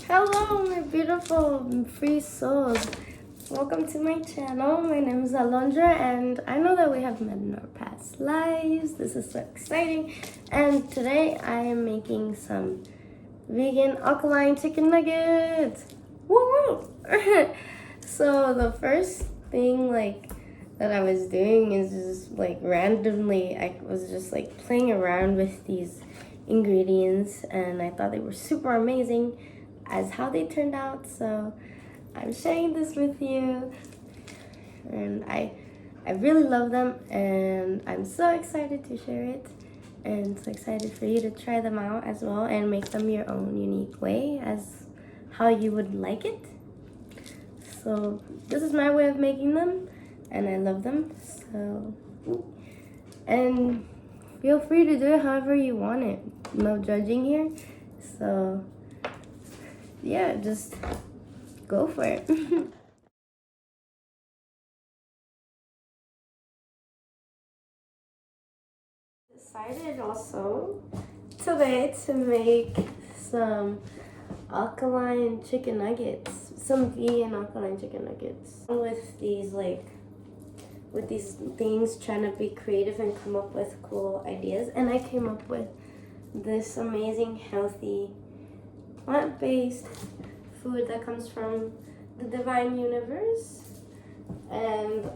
Hello, my beautiful free souls. Welcome to my channel. My name is Alondra, and I know that we have met in our past lives. This is so exciting. And today I am making some vegan alkaline chicken nuggets. Woo! So the first thing that I was doing is just randomly I was just playing around with these ingredients, and I thought they were super amazing as how they turned out. So I'm sharing this with you, and I really love them, and I'm so excited to share it, and so excited for you to try them out as well and make them your own unique way as how you would like it. So this is my way of making them, and I love them. So, and feel free to do it however you want it. No judging here. So yeah, just go for it. Decided also today to make some alkaline chicken nuggets, some vegan alkaline chicken nuggets with these things, trying to be creative and come up with cool ideas. And I came up with this amazing healthy plant-based food that comes from the divine universe. And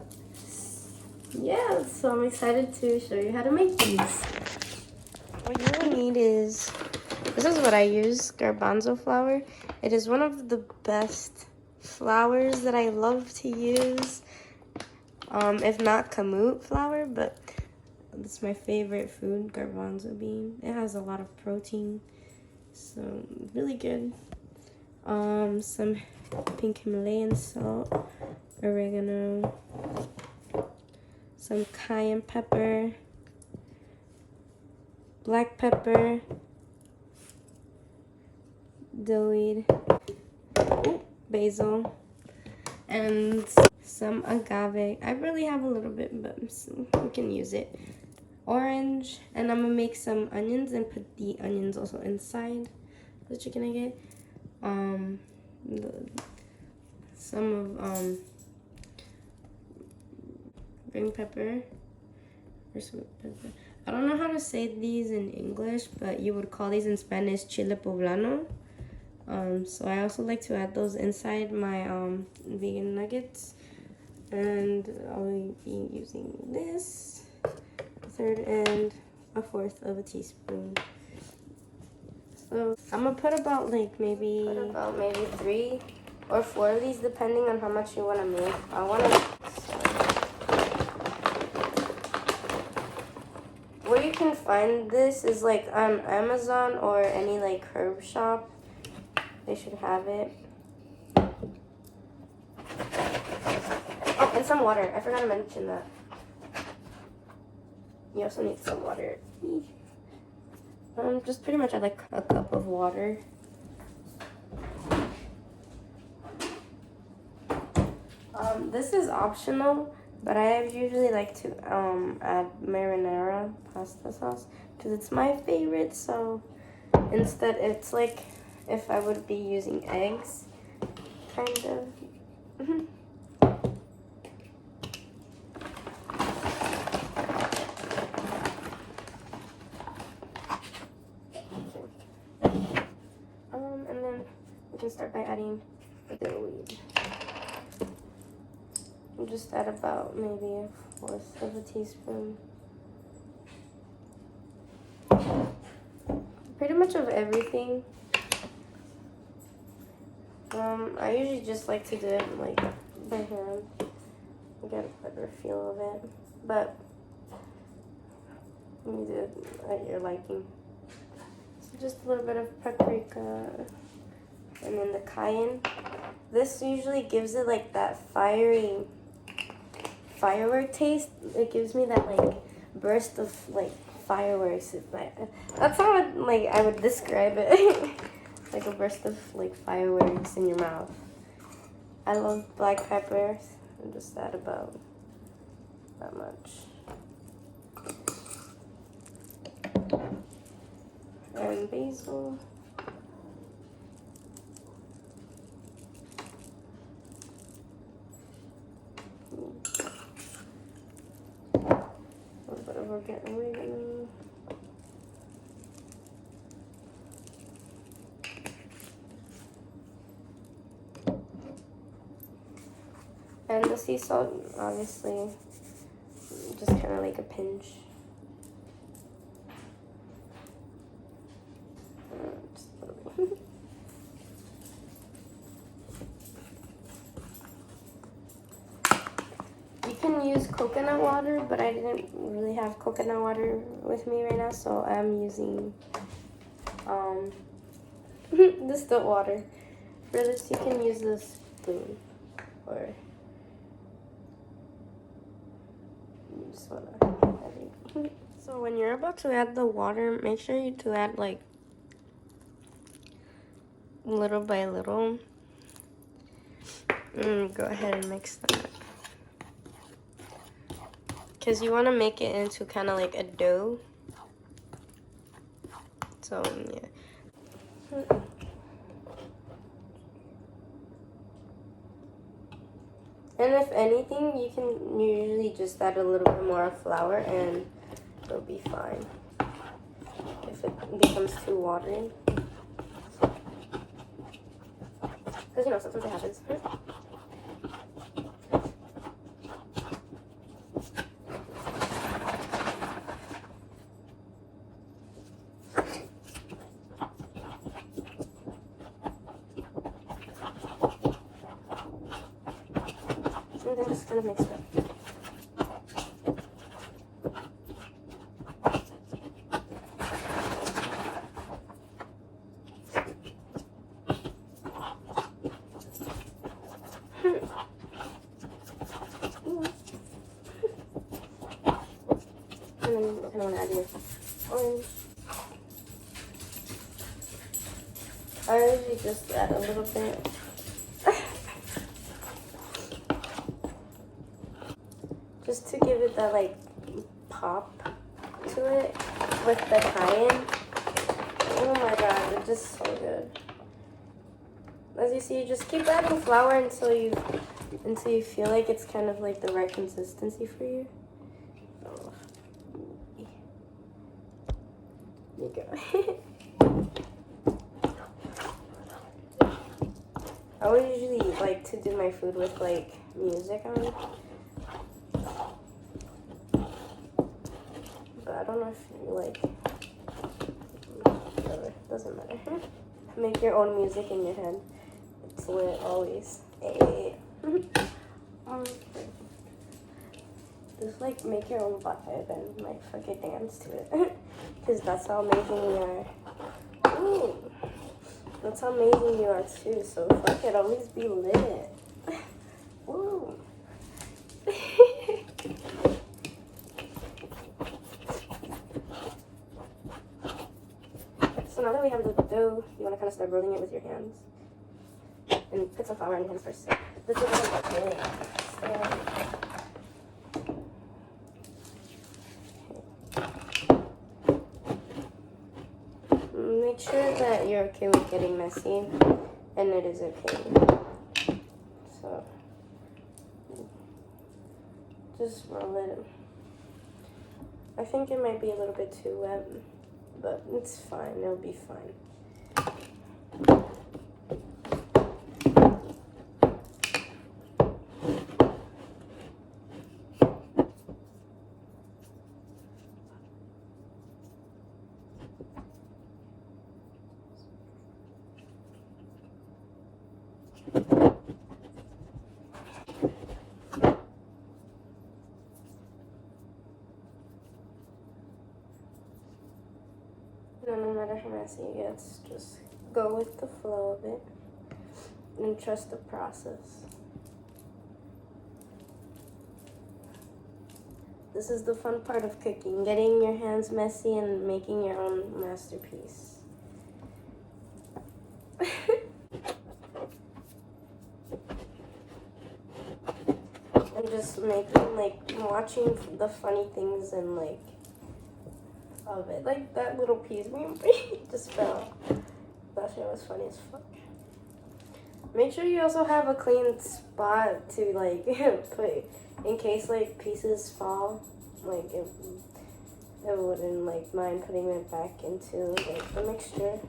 yeah, so I'm excited to show you how to make these. What you will need is, this is what I use, garbanzo flour. It is one of the best flours that I love to use. If not kamut flour, but it's my favorite food, garbanzo bean. It has a lot of protein, so really good. Some pink Himalayan salt, oregano, some cayenne pepper, black pepper, dillweed, basil, and some agave. I really have a little bit, but we can use it. Orange, and I'm gonna make some onions and put the onions also inside the chicken nugget. Some of green pepper or sweet pepper. I don't know how to say these in English, but you would call these in Spanish chile poblano. So I also like to add those inside my vegan nuggets, and I'll be using this, a third and a fourth of a teaspoon. So I'm gonna put about maybe 3 or 4 of these, depending on how much you want to make. Where you can find this is on Amazon or any herb shop. They should have it. Oh, and some water. I forgot to mention that. You also need some water. Just pretty much add a cup of water. This is optional, but I usually like to add marinara pasta sauce because it's my favorite. So instead, it's like if I would be using eggs, kind of. And then we can start by adding the dillweed. I'll just add about maybe 1/4 of a teaspoon. Pretty much of everything. I usually just like to do it by hand. I get a better feel of it, but you do it at your liking. So just a little bit of paprika, and then the cayenne. This usually gives it that fiery firework taste. It gives me that burst of fireworks. That's how I would describe it. Like a burst of fireworks in your mouth. I love black pepper. And just add about that much. And basil. I'll get oregano. And the sea salt, obviously, just kind of like a pinch. Just a little bit. You can use coconut water, but I didn't really have coconut water with me right now, so I'm using distilled water. For this, you can use this spoon or just wanna. So when you're about to add the water, make sure you to add like little by little. Go ahead and mix that. Because you want to make it into kind of like a dough. So, yeah. And if anything, you can usually just add a little bit more flour and it'll be fine. If it becomes too watery. Because, you know, sometimes it happens. And then just kind of mix it up. And then you kind of want to add your orange. I usually just add a little bit. Just to give it that like pop to it with the cayenne. Oh my god, it's just so good. As you see, you just keep adding flour until you feel like it's kind of like the right consistency for you. Oh. There you go. I would usually like to do my food with like music on. But I don't know if you like, whatever, doesn't matter. Make your own music in your head. It's lit always. Hey. Just like make your own vibe and like fucking dance to it. Because that's how amazing you are. Ooh. That's how amazing you are too. So fuck it, always be lit. Woo. So now that we have the dough, you want to kind of start rolling it with your hands. And put some flour on your hands first. So this is okay. Make sure that you're okay with getting messy, and it is okay. So just roll it. I think it might be a little bit too wet, but it's fine. It'll be fine. No matter how messy it gets, just go with the flow of it and trust the process. This is the fun part of cooking, getting your hands messy and making your own masterpiece. And just making, like, watching the funny things and, like, of it. Like that little piece just fell. That shit was funny as fuck. Make sure you also have a clean spot to like put in case like pieces fall. Like I wouldn't like mind putting it back into like the mixture.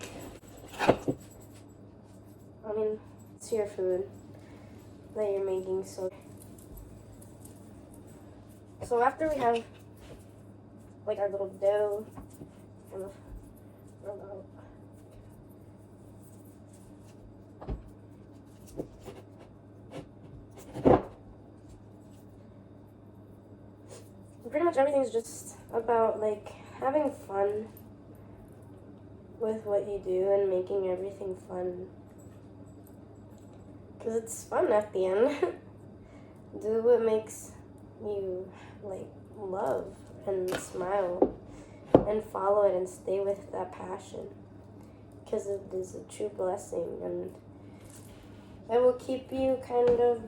I mean, it's your food that you're making, so after we have like our little dough kind of roll out. Pretty much everything's just about like having fun with what you do and making everything fun, because it's fun at the end. Do what makes you like love and smile and follow it and stay with that passion, because it is a true blessing and it will keep you kind of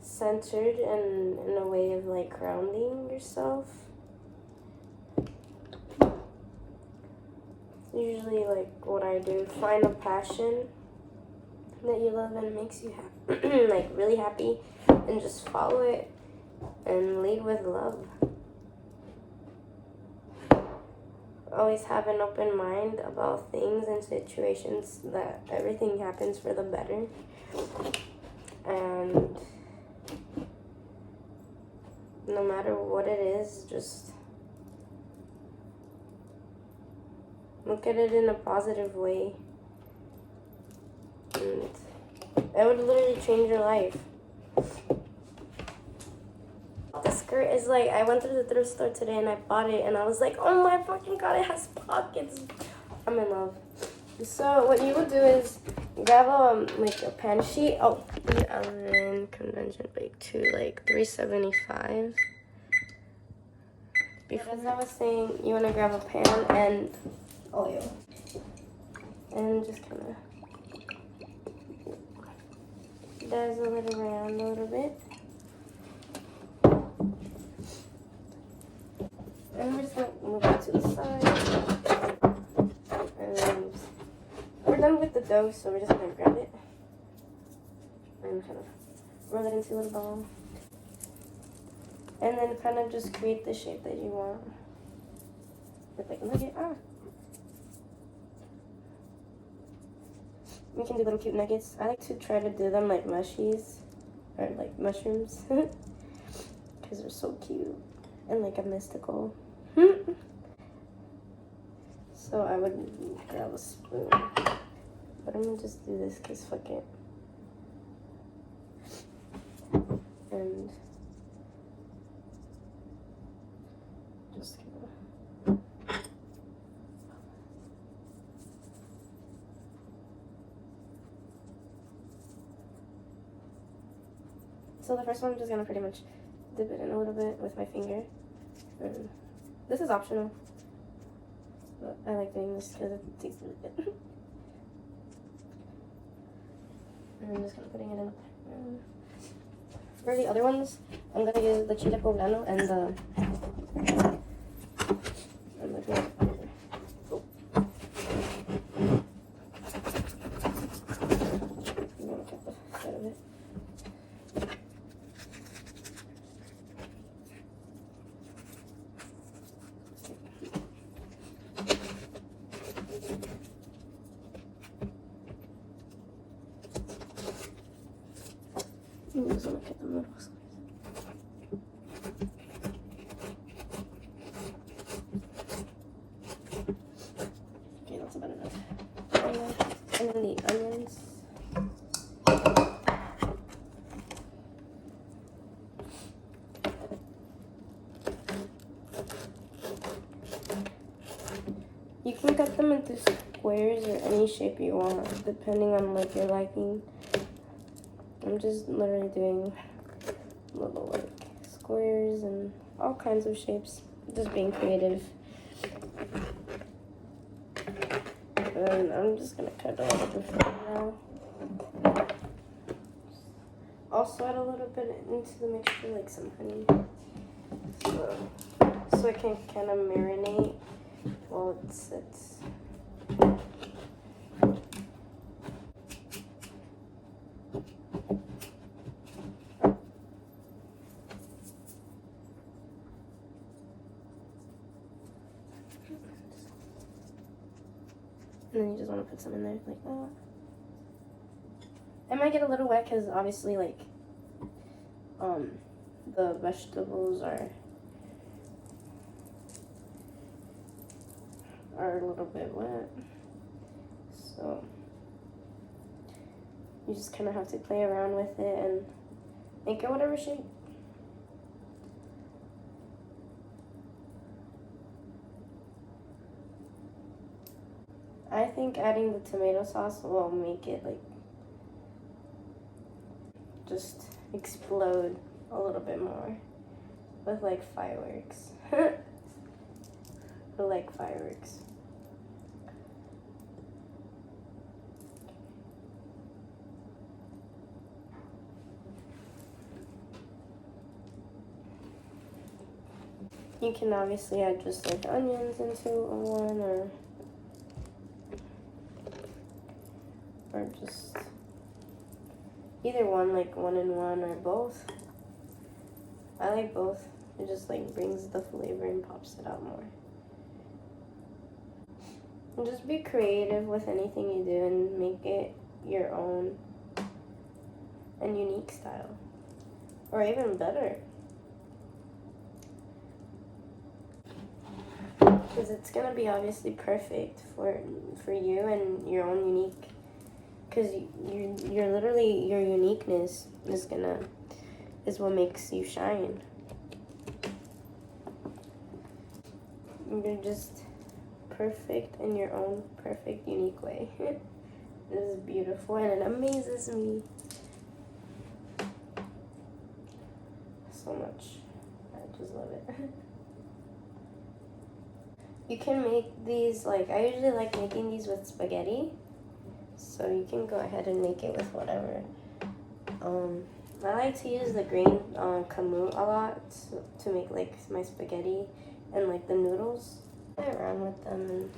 centered and in a way of like grounding yourself. Usually like what I do, find a passion that you love and makes you happy, like really happy, and just follow it and lead with love. Always have an open mind about things and situations, that everything happens for the better. And no matter what it is, just look at it in a positive way. And it would literally change your life. This skirt is like, I went through the thrift store today and I bought it and I was like, oh my fucking god, it has pockets. I'm in love. So what you would do is grab like a pan sheet. Oh, the oven convention bake to like 375. Before, as I was saying, you want to grab a pan and oil and just kind of dazzle it around a little bit. And we're just going to move it to the side. And we're done with the dough, so we're just going to grab it and kind of roll it into a little ball. And then kind of just create the shape that you want. With like a nugget. You can do little cute nuggets. I like to try to do them like mushies or like mushrooms because they're so cute and like a mystical. So I would grab a spoon, but I'm gonna just do this because fuck it. And just kind of. So the first one, I'm just gonna pretty much dip it in a little bit with my finger. And this is optional, but I like doing this because it tastes really good. And I'm just gonna putting it in. For the other ones, I'm gonna use the chile poblano and the green powder. Oh. I'm gonna cut the side of it. I'm just gonna cut the noodles. Okay, that's about enough. And then the onions. You can cut them into squares or any shape you want, depending on like your liking. I'm just literally doing little like squares and all kinds of shapes, just being creative. And I'm just gonna cut a little bit now. Also add a little bit into the mixture, like some honey, so it can kind of marinate while it sits. just want to put some in there like that. It might get a little wet because obviously like the vegetables are a little bit wet, so you just kind of have to play around with it and make it whatever shape. I think adding the tomato sauce will make it like just explode a little bit more with like fireworks. I like fireworks. You can obviously add just like onions into one or just either one, like 1 and 1 or both. I like both. It just like brings the flavor and pops it out more. And just be creative with anything you do and make it your own and unique style, or even better, because it's gonna be obviously perfect for you and your own unique. Because you're literally, your uniqueness is what makes you shine. You're just perfect in your own perfect, unique way. This is beautiful and it amazes me so much. I just love it. You can make these, like, I usually like making these with spaghetti. So you can go ahead and make it with whatever. I like to use the green kamut a lot to make like my spaghetti and like the noodles. Play around with them and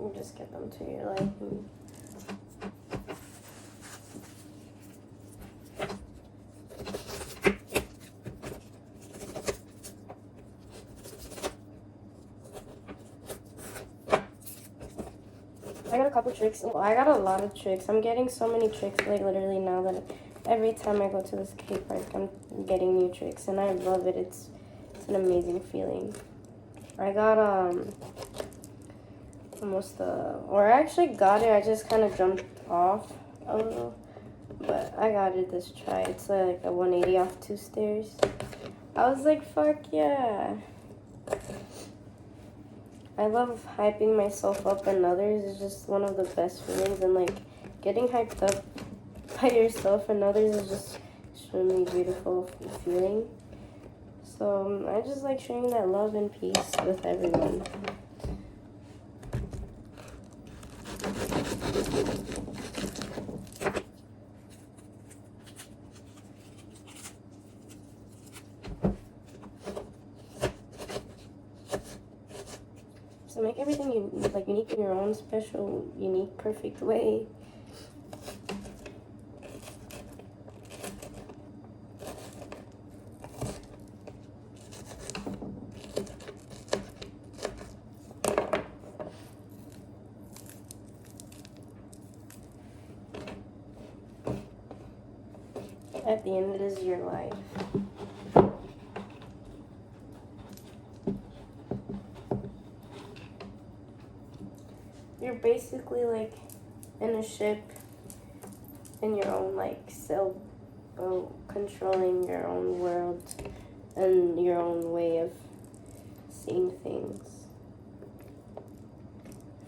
you just get them to your liking. I got a couple tricks. Well, I got a lot of tricks. I'm getting so many tricks, like literally now, that every time I go to the skate park, I'm getting new tricks, and I love it. It's an amazing feeling. I got or I actually got it. I just kind of jumped off a little, but I got it this try. It's like a 180 off 2 stairs. I was like, fuck yeah. I love hyping myself up and others. Is just one of the best feelings, and like getting hyped up by yourself and others is just extremely beautiful feeling. So I just like sharing that love and peace with everyone. So make everything unique in your own special, unique, perfect way. At the end, it is your life. You're basically like in a ship in your own like sailboat, controlling your own world and your own way of seeing things.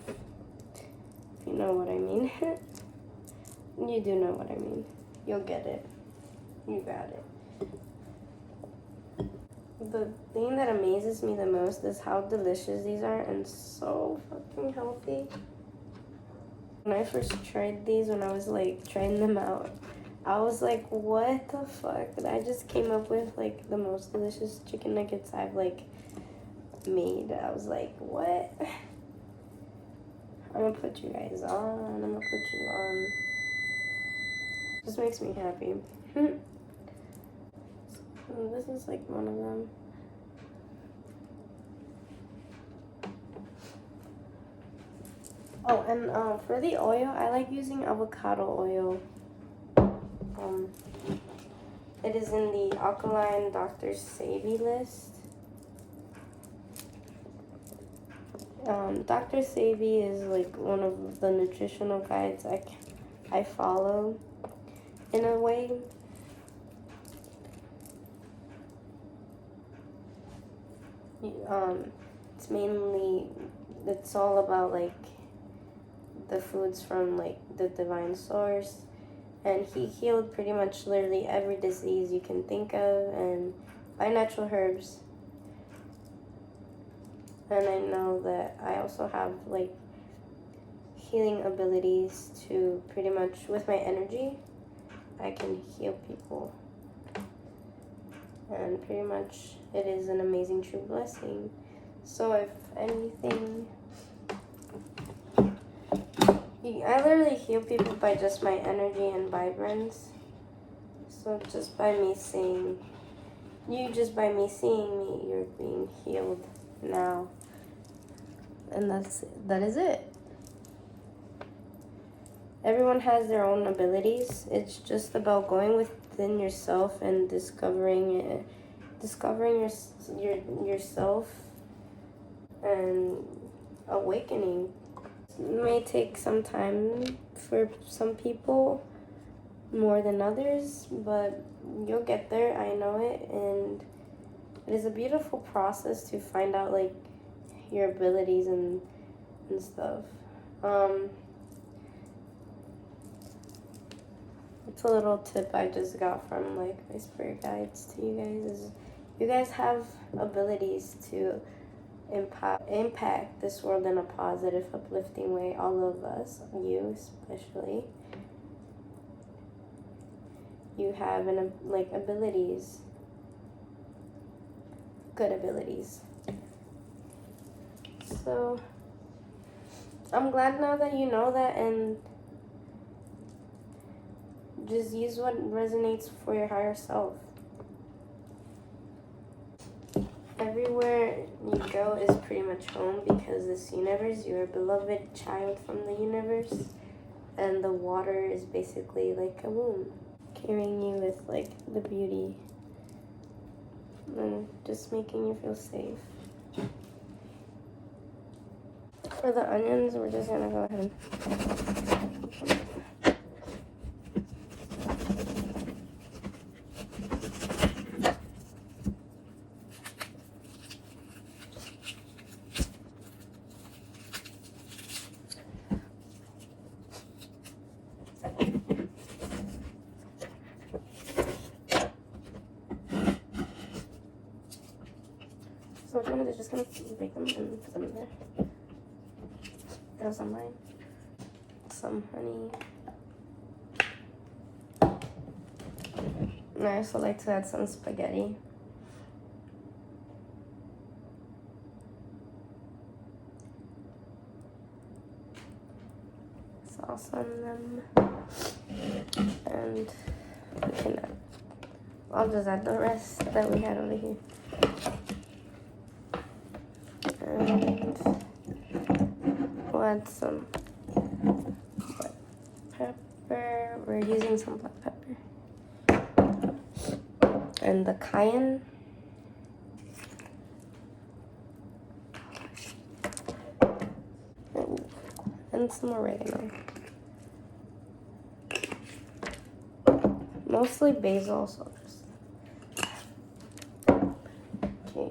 If you know what I mean. You do know what I mean. You'll get it. You got it. The thing that amazes me the most is how delicious these are and so fucking healthy. When I first tried these, when I was like trying them out, I was like, what the fuck? I just came up with like the most delicious chicken nuggets I've like made. I was like, what? I'm gonna put you guys on. I'm gonna put you on. Just makes me happy. So this is like one of them. Oh, and for the oil, I like using avocado oil. It is in the Alkaline Dr. Savvy list. Dr. Savvy is like one of the nutritional guides I follow in a way. It's all about like the foods from like the divine source, and he healed pretty much literally every disease you can think of, and by natural herbs. And I know that I also have like healing abilities to pretty much, with my energy, I can heal people. And pretty much it is an amazing true blessing. So if anything, I literally heal people by just my energy and vibrance. So just by me seeing me, you're being healed now. And that is it. Everyone has their own abilities. It's just about going within yourself and discovering yourself and awakening. It may take some time for some people, more than others, but you'll get there. I know it, and it is a beautiful process to find out like your abilities and stuff. It's a little tip I just got from like my spirit guides to you guys, is you guys have abilities to impact this world in a positive, uplifting way. All of us, you especially, you have abilities, good abilities. So I'm glad now that you know that, and just use what resonates for your higher self. Everywhere you go is pretty much home, because this universe, you're a beloved child from the universe, and the water is basically like a womb, carrying you with like the beauty and just making you feel safe. For the onions, we're just gonna go ahead and so what I'm gonna do is just gonna break them and put them in there. Throw some lime, some honey. And I also like to add some spaghetti. Sauce on them. And we can I'll just add the rest that we had over here. And we'll add some black pepper. We're using some black pepper. And the cayenne. And some oregano. Mostly basil sauce. Okay.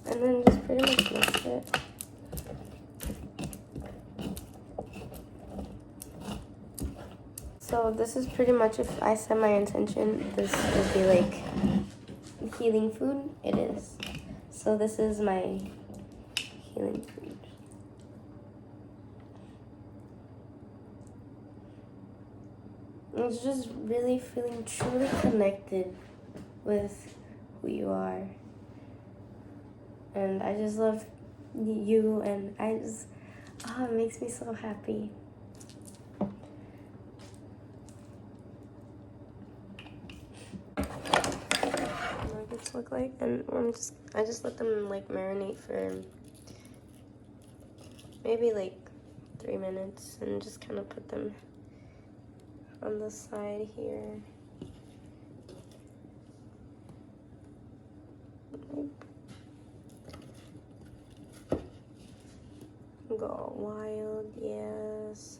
And then just pretty much mix it. So this is pretty much, if I set my intention, this would be like healing food. It is. So this is my healing food. It's just really feeling truly connected with who you are. And I just love you, and it makes me so happy. Nuggets look like, and I just let them like marinate for maybe like 3 minutes and just kind of put them on the side here. Go wild, yes.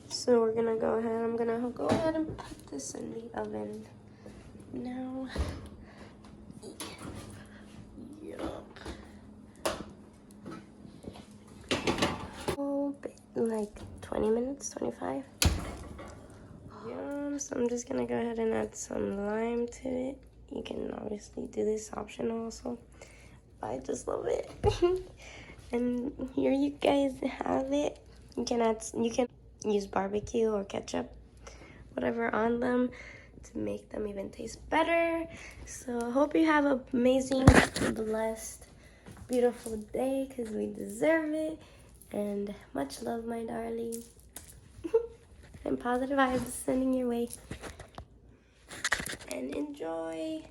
So we're gonna go ahead, I'm gonna go ahead and put this in the oven now. Yup. Oh, like 20 minutes, 25. Yeah, so I'm just gonna go ahead and add some lime to it. You can obviously do this optional also, but I just love it. And here you guys have it. You can use barbecue or ketchup, whatever, on them to make them even taste better. So I hope you have an amazing, blessed, beautiful day, because we deserve it. And much love, my darling. And positive vibes sending your way. And enjoy.